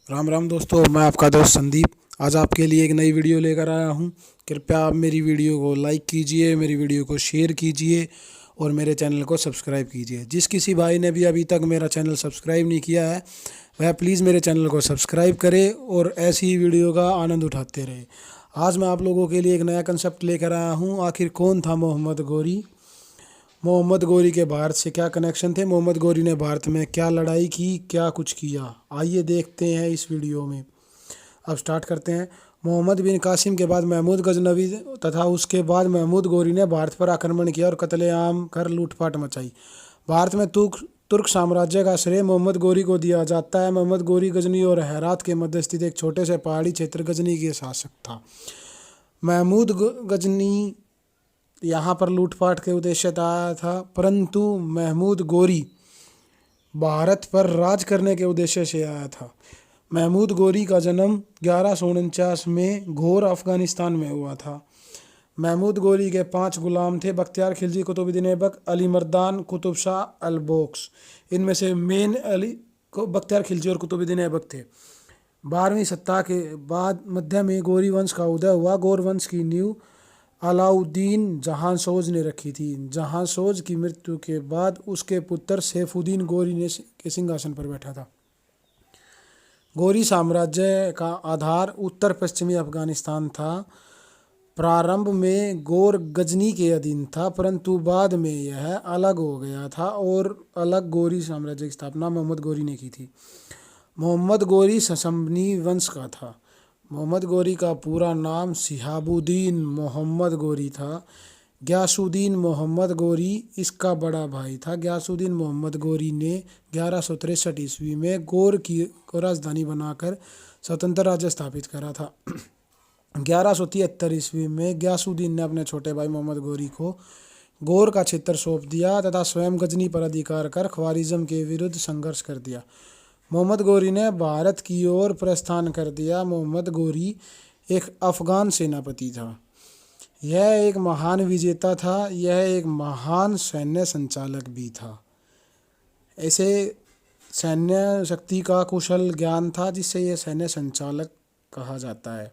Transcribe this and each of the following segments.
राम राम दोस्तों, मैं आपका दोस्त संदीप आज आपके लिए एक नई वीडियो लेकर आया हूं। कृपया आप मेरी वीडियो को लाइक कीजिए, मेरी वीडियो को शेयर कीजिए और मेरे चैनल को सब्सक्राइब कीजिए। जिस किसी भाई ने भी अभी तक मेरा चैनल सब्सक्राइब नहीं किया है वह प्लीज़ मेरे चैनल को सब्सक्राइब करे और ऐसी ही वीडियो का आनंद उठाते रहे। आज मैं आप लोगों के लिए एक नया कंसेप्ट लेकर आया हूँ। आखिर कौन था मोहम्मद गौरी? मोहम्मद गौरी के भारत से क्या कनेक्शन थे? मोहम्मद गौरी ने भारत में क्या लड़ाई की, क्या कुछ किया? आइए देखते हैं इस वीडियो में। अब स्टार्ट करते हैं। मोहम्मद बिन कासिम के बाद महमूद गजनवी तथा उसके बाद महमूद गौरी ने भारत पर आक्रमण किया और कत्लेआम कर लूटपाट मचाई। भारत में तुर्क साम्राज्य का श्रेय मोहम्मद गौरी को दिया जाता है। मोहम्मद गौरी गजनी और हेरात के मध्य स्थित एक छोटे से पहाड़ी क्षेत्र गजनी के शासक था। महमूद गजनी यहाँ पर लूटपाट के उद्देश्य से आया था, परंतु महमूद गौरी भारत पर राज करने के उद्देश्य से आया था। महमूद गौरी का जन्म 1149 में घोर अफगानिस्तान में हुआ था। महमूद गौरी के 5 गुलाम थे: बख्तियार खिलजी, कुतुबुद्दीन ऐबक, अली मर्दान, कुतुब शाह, अलबोक्स। इनमें से मेन अली को बख्तियार खिलजी और कुतुबुद्दीन ऐबक थे। 12वीं सदी के बाद मध्य में गौरी वंश का उदय हुआ। गौर वंश की नींव अलाउद्दीन जहांसोज ने रखी थी। जहांसोज की मृत्यु के बाद उसके पुत्र सैफुद्दीन गौरी ने के सिंहासन पर बैठा था। गौरी साम्राज्य का आधार उत्तर पश्चिमी अफगानिस्तान था। प्रारंभ में गौर गजनी के अधीन था, परंतु बाद में यह अलग हो गया था और अलग गौरी साम्राज्य की स्थापना मोहम्मद गौरी ने की थी। मोहम्मद गौरी ससंबनी वंश का था। मोहम्मद गौरी का पूरा नाम शिहाबुद्दीन मोहम्मद गौरी था। गयासुद्दीन मोहम्मद गौरी इसका बड़ा भाई था। गयासुद्दीन मोहम्मद गौरी ने 1163 ईस्वी में गौर को राजधानी बनाकर स्वतंत्र राज्य स्थापित करा था। 1173 ईस्वी में गयासुद्दीन ने अपने छोटे भाई मोहम्मद गौरी को गौर का क्षेत्र सौंप दिया तथा स्वयं गजनी पर अधिकार कर ख्वारिज्म के विरुद्ध संघर्ष कर दिया। मोहम्मद गौरी ने भारत की ओर प्रस्थान कर दिया। मोहम्मद गौरी एक अफगान सेनापति था। यह एक महान विजेता था। यह एक महान सैन्य संचालक भी था। ऐसे सैन्य शक्ति का कुशल ज्ञान था जिससे यह सैन्य संचालक कहा जाता है।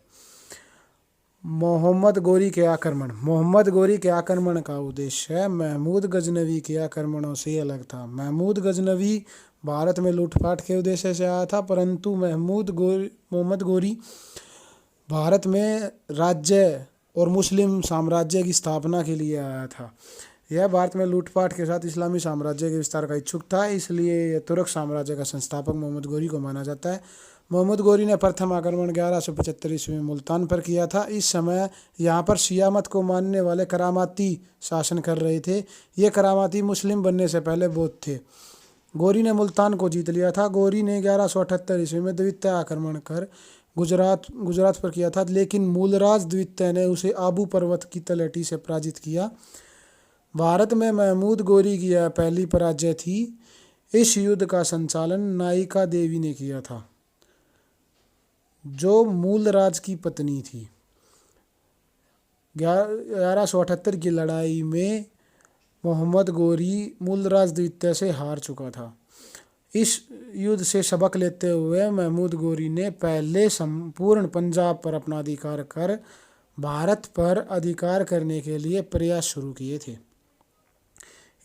मोहम्मद गौरी के आक्रमण। मोहम्मद गौरी के आक्रमण का उद्देश्य महमूद गजनवी के आक्रमणों से अलग था। महमूद गजनवी भारत में लूटपाट के उद्देश्य से आया था, परंतु मोहम्मद गौरी भारत में राज्य और मुस्लिम साम्राज्य की स्थापना के लिए आया था। यह भारत में लूटपाट के साथ इस्लामी साम्राज्य के विस्तार का इच्छुक था, इसलिए यह तुर्क साम्राज्य का संस्थापक मोहम्मद गौरी को माना जाता है। मोहम्मद गौरी ने प्रथम आक्रमण 1175 ईस्वी में मुल्तान पर किया था। इस समय यहाँ पर शिया मत को मानने वाले करामाती शासन कर रहे थे। ये करामाती मुस्लिम बनने से पहले बौद्ध थे। गौरी ने मुल्तान को जीत लिया था। गौरी ने 1178 ईस्वी में द्वितीय आक्रमण कर गुजरात पर किया था, लेकिन मूलराज द्वितीय ने उसे आबू पर्वत की तलहटी से पराजित किया। भारत में महमूद गौरी की यह पहली पराजय थी। इस युद्ध का संचालन नायिका देवी ने किया था, जो मूलराज की पत्नी थी। 1178 की लड़ाई में मोहम्मद गौरी मूलराज द्वितीय से हार चुका था। इस युद्ध से सबक लेते हुए महमूद गौरी ने पहले संपूर्ण पंजाब पर अपना अधिकार कर भारत पर अधिकार करने के लिए प्रयास शुरू किए थे।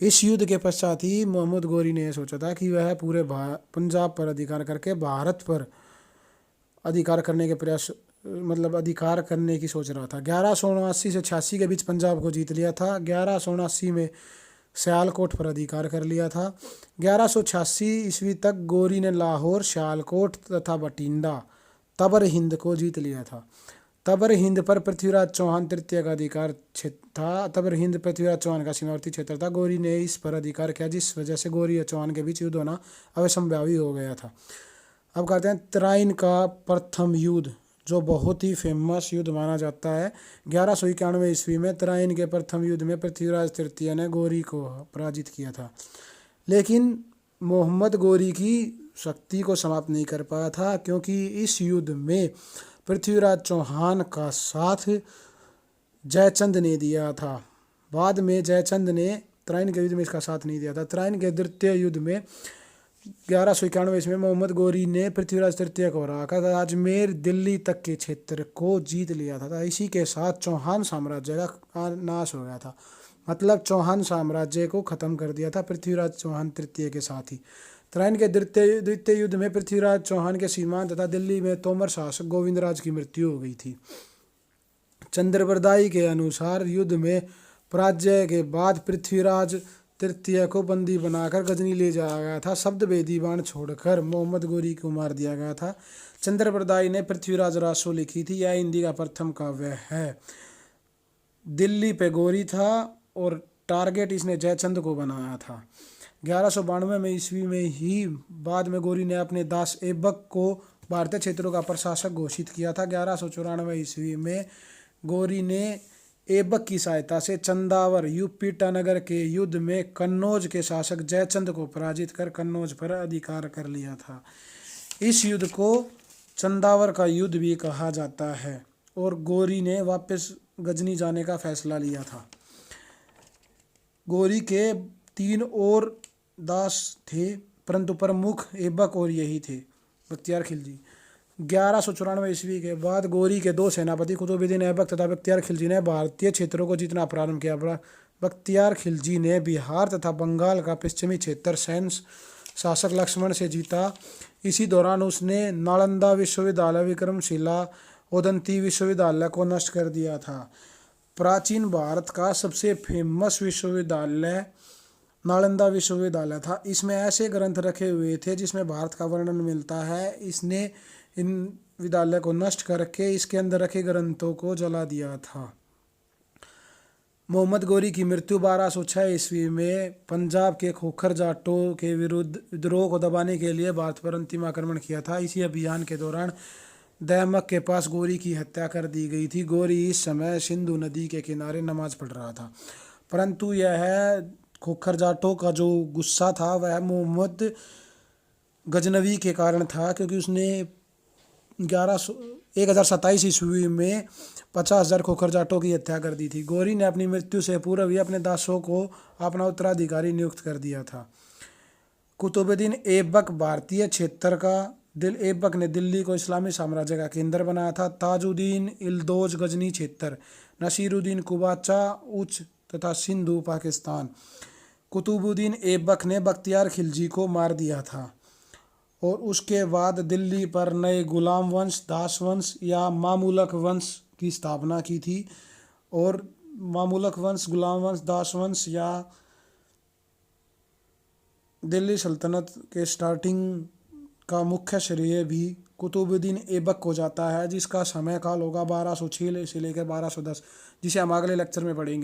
इस युद्ध के पश्चात ही मोहम्मद गौरी ने यह सोचा था कि वह पूरे पंजाब पर अधिकार करके भारत पर अधिकार करने के प्रयास अधिकार करने की सोच रहा था। 1179 से 86 के बीच पंजाब को जीत लिया था। 1179 में सियालकोट पर अधिकार कर लिया था। 1186 ईस्वी तक गौरी ने लाहौर, सियालकोट तथा बठिंडा तबर हिंद को जीत लिया था। तबर हिंद पर पृथ्वीराज चौहान तृतीय का अधिकार था। तबर हिंद पृथ्वीराज चौहान का सीमावर्ती क्षेत्र था। गौरी ने इस पर अधिकार किया, जिस वजह से गौरी और चौहान के बीच युद्ध होना अवश्यंभावी हो गया था। अब कहते हैं तराइन का प्रथम युद्ध, जो बहुत ही फेमस युद्ध माना जाता है। 1191 ईस्वी में तराइन के प्रथम युद्ध में पृथ्वीराज तृतीय ने गौरी को पराजित किया था, लेकिन मोहम्मद गौरी की शक्ति को समाप्त नहीं कर पाया था, क्योंकि इस युद्ध में पृथ्वीराज चौहान का साथ जयचंद ने दिया था। बाद में जयचंद ने तराइन के युद्ध में इसका साथ नहीं दिया था। तराइन के द्वितीय युद्ध में 1191 ईस्वी में मोहम्मद गोरी ने पृथ्वीराज तृतीय को हराकर अजमेर दिल्ली तक के क्षेत्र को जीत लिया था। इसी के साथ चौहान साम्राज्य का नाश हो गया था, मतलब चौहान साम्राज्य को खत्म कर दिया था पृथ्वीराज चौहान तृतीय के साथ ही। तराइन के द्वितीय युद्ध में पृथ्वीराज चौहान के सीमांत तथा दिल्ली में तोमर शासक गोविंदराज की मृत्यु हो गई थी। चंद्रबरदाई के अनुसार युद्ध में पराजय के बाद पृथ्वीराज तृतीय को बंदी बनाकर गजनी ले जाया गया था। शब्द वेदी बाण छोड़कर मोहम्मद गोरी को मार दिया गया था। चंद्रबरदाई ने पृथ्वीराज रासो लिखी थी, यह हिंदी का प्रथम काव्य है। दिल्ली पे गोरी था और टारगेट इसने जयचंद को बनाया था। 1192 में ईस्वी में ही बाद में गोरी ने अपने दास ऐबक को भारतीय क्षेत्रों का प्रशासक घोषित किया था। 1194 ईस्वी में गोरी ने ऐबक की सहायता से चंदावर यूपी ईटानगर के युद्ध में कन्नौज के शासक जयचंद को पराजित कर कन्नौज पर अधिकार कर लिया था। इस युद्ध को चंदावर का युद्ध भी कहा जाता है और गोरी ने वापस गजनी जाने का फैसला लिया था। गोरी के 3 और दास थे, परंतु प्रमुख ऐबक और यही थे, बख्तियार खिलजी। 1194 ईस्वी के बाद गोरी के 2 सेनापति कुतुबुद्दीन ऐबक तथा बख्तियार खिलजी ने भारतीय क्षेत्रों को जीतना प्रारंभ किया। बख्तियार खिलजी ने बिहार तथा बंगाल का पश्चिमी क्षेत्र सैन्य शासक लक्ष्मण से जीता। इसी दौरान उसने नालंदा विश्वविद्यालय, विक्रमशिला, ओदंती विश्वविद्यालय को नष्ट कर दिया था। प्राचीन भारत का सबसे फेमस विश्वविद्यालय नालंदा विश्वविद्यालय था। इसमें ऐसे ग्रंथ रखे हुए थे जिसमें भारत का वर्णन मिलता है। इसने इन विद्यालय को नष्ट करके इसके अंदर रखे ग्रंथों को जला दिया था। मोहम्मद गोरी की मृत्यु 1206 ईस्वी में पंजाब के खोखर जाटों के विरुद्ध विद्रोह को दबाने के लिए भारत पर अंतिम आक्रमण किया था। इसी अभियान के दौरान दैमक के पास गोरी की हत्या कर दी गई थी। गोरी इस समय सिंधु नदी के किनारे नमाज पढ़ रहा था, परंतु यह खोखर जाटों का जो गुस्सा था वह मोहम्मद गजनवी के कारण था, क्योंकि उसने 1027 ईस्वी में 50,000 खोखर जाटों की हत्या कर दी थी। गोरी ने अपनी मृत्यु से पूर्व ही अपने दासों को अपना उत्तराधिकारी नियुक्त कर दिया था। कुतुबुद्दीन ऐबक भारतीय क्षेत्र का ऐबक ने दिल्ली को इस्लामी साम्राज्य का केंद्र बनाया था। ताजुद्दीन इल्दौज गजनी क्षेत्र, नसीरुद्दीन कुबाचा उच्च तथा सिंधु पाकिस्तान। कुतुबुद्दीन ऐबक ने बख्तियार खिलजी को मार दिया था और उसके बाद दिल्ली पर नए गुलाम वंश, दास वंश या मामूलक वंश की स्थापना की थी। और मामूलक वंश, गुलाम वंश, दास वंश या दिल्ली सल्तनत के स्टार्टिंग का मुख्य श्रेय भी कुतुबुद्दीन ऐबक को जाता है, जिसका समय काल होगा 1206 से लेकर 1210, जिसे हम अगले लेक्चर में पढ़ेंगे।